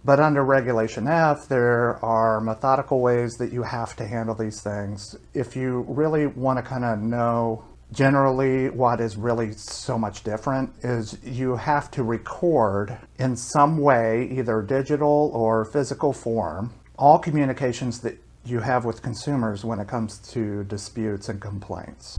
But under Regulation F, there are methodical ways that you have to handle these things. If you really want to kind of know generally what is really so much different is you have to record in some way, either digital or physical form, all communications that you have with consumers when it comes to disputes and complaints.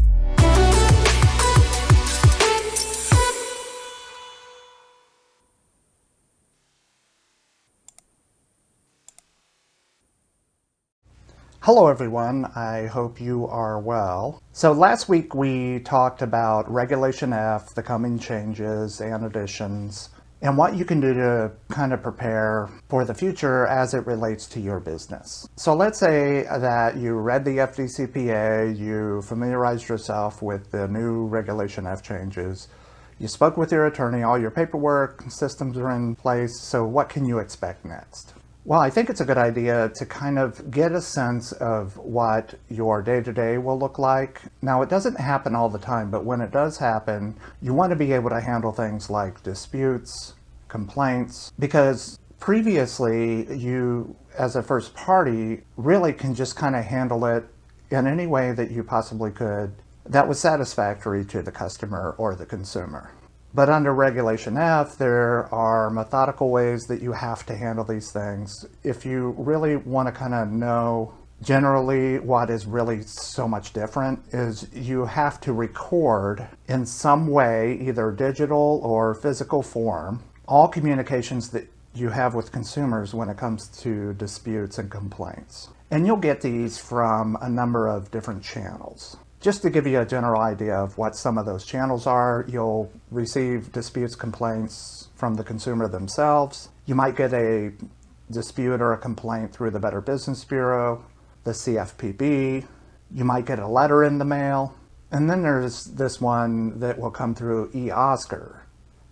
Hello everyone, I hope you are well. So last week we talked about Regulation F, the coming changes and additions, and what you can do to kind of prepare for the future as it relates to your business. So let's say that you read the FDCPA, you familiarized yourself with the new Regulation F changes, you spoke with your attorney, all your paperwork, systems are in place, so what can you expect next? Well, I think it's a good idea to kind of get a sense of what your day-to-day will look like. Now, it doesn't happen all the time, but when it does happen, you want to be able to handle things like disputes, complaints, because previously you, as a first party, really can just kind of handle it in any way that you possibly could that was satisfactory to the customer or the consumer. But under Regulation F, there are methodical ways that you have to handle these things. If you really want to kind of know generally what is really so much different is you have to record in some way, either digital or physical form, all communications that you have with consumers when it comes to disputes and complaints. And you'll get these from a number of different channels. Just to give you a general idea of what some of those channels are, you'll receive disputes, complaints from the consumer themselves. You might get a dispute or a complaint through the Better Business Bureau, the CFPB. You might get a letter in the mail. And then there's this one that will come through eOscar.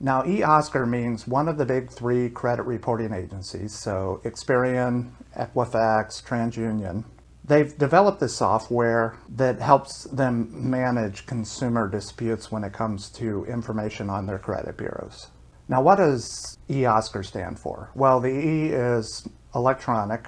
Now, eOscar means one of the big three credit reporting agencies, so Experian, Equifax, TransUnion. They've developed this software that helps them manage consumer disputes when it comes to information on their credit bureaus. Now, what does eOscar stand for? Well, the E is electronic,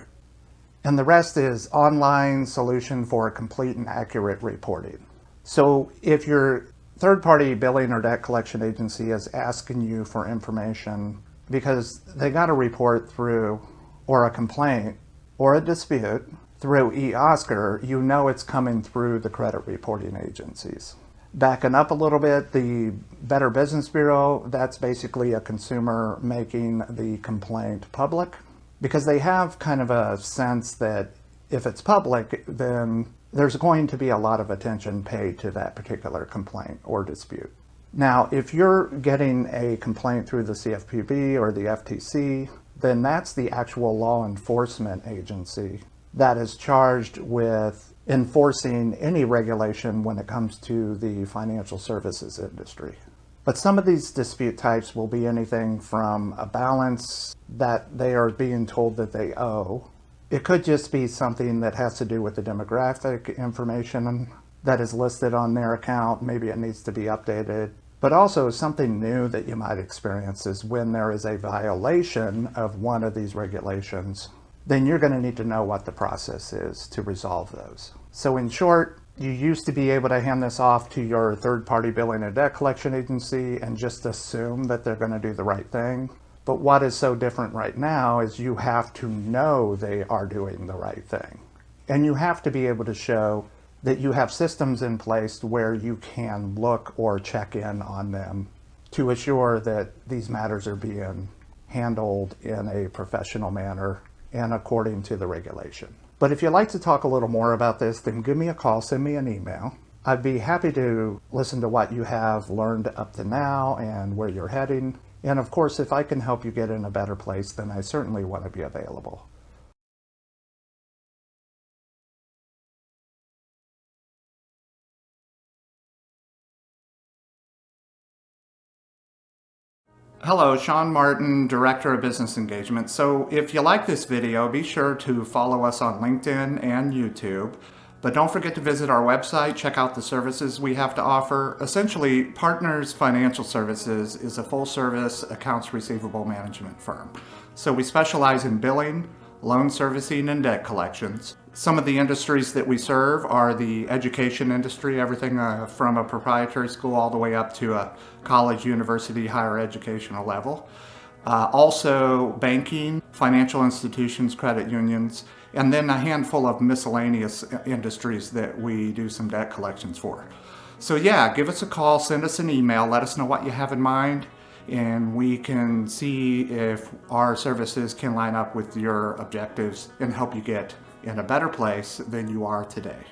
and the rest is online solution for complete and accurate reporting. So if your third-party billing or debt collection agency is asking you for information because they got a report through, or a complaint, or a dispute, through eOscar, you know it's coming through the credit reporting agencies. Backing up a little bit, the Better Business Bureau, that's basically a consumer making the complaint public, because they have kind of a sense that if it's public, then there's going to be a lot of attention paid to that particular complaint or dispute. Now, if you're getting a complaint through the CFPB or the FTC, then that's the actual law enforcement agency that is charged with enforcing any regulation when it comes to the financial services industry. But some of these dispute types will be anything from a balance that they are being told that they owe. It could just be something that has to do with the demographic information that is listed on their account. Maybe it needs to be updated. But also something new that you might experience is when there is a violation of one of these regulations, then you're going to need to know what the process is to resolve those. So in short, you used to be able to hand this off to your third-party billing and debt collection agency and just assume that they're going to do the right thing. But what is so different right now is you have to know they are doing the right thing. And you have to be able to show that you have systems in place where you can look or check in on them to assure that these matters are being handled in a professional manner and according to the regulation. But if you'd like to talk a little more about this, then give me a call, send me an email. I'd be happy to listen to what you have learned up to now and where you're heading. And of course, if I can help you get in a better place, then I certainly want to be available. Hello, Sean Martin, Director of Business Engagement. So if you like this video, be sure to follow us on LinkedIn and YouTube. But don't forget to visit our website, check out the services we have to offer. Essentially, Partners Financial Services is a full-service accounts receivable management firm. So we specialize in billing, loan servicing, and debt collections. Some of the industries that we serve are the education industry, everything from a proprietary school all the way up to a college, university, higher educational level. Also banking, financial institutions, credit unions, and then a handful of miscellaneous industries that we do some debt collections for. So yeah, give us a call, send us an email, let us know what you have in mind, and we can see if our services can line up with your objectives and help you get in a better place than you are today.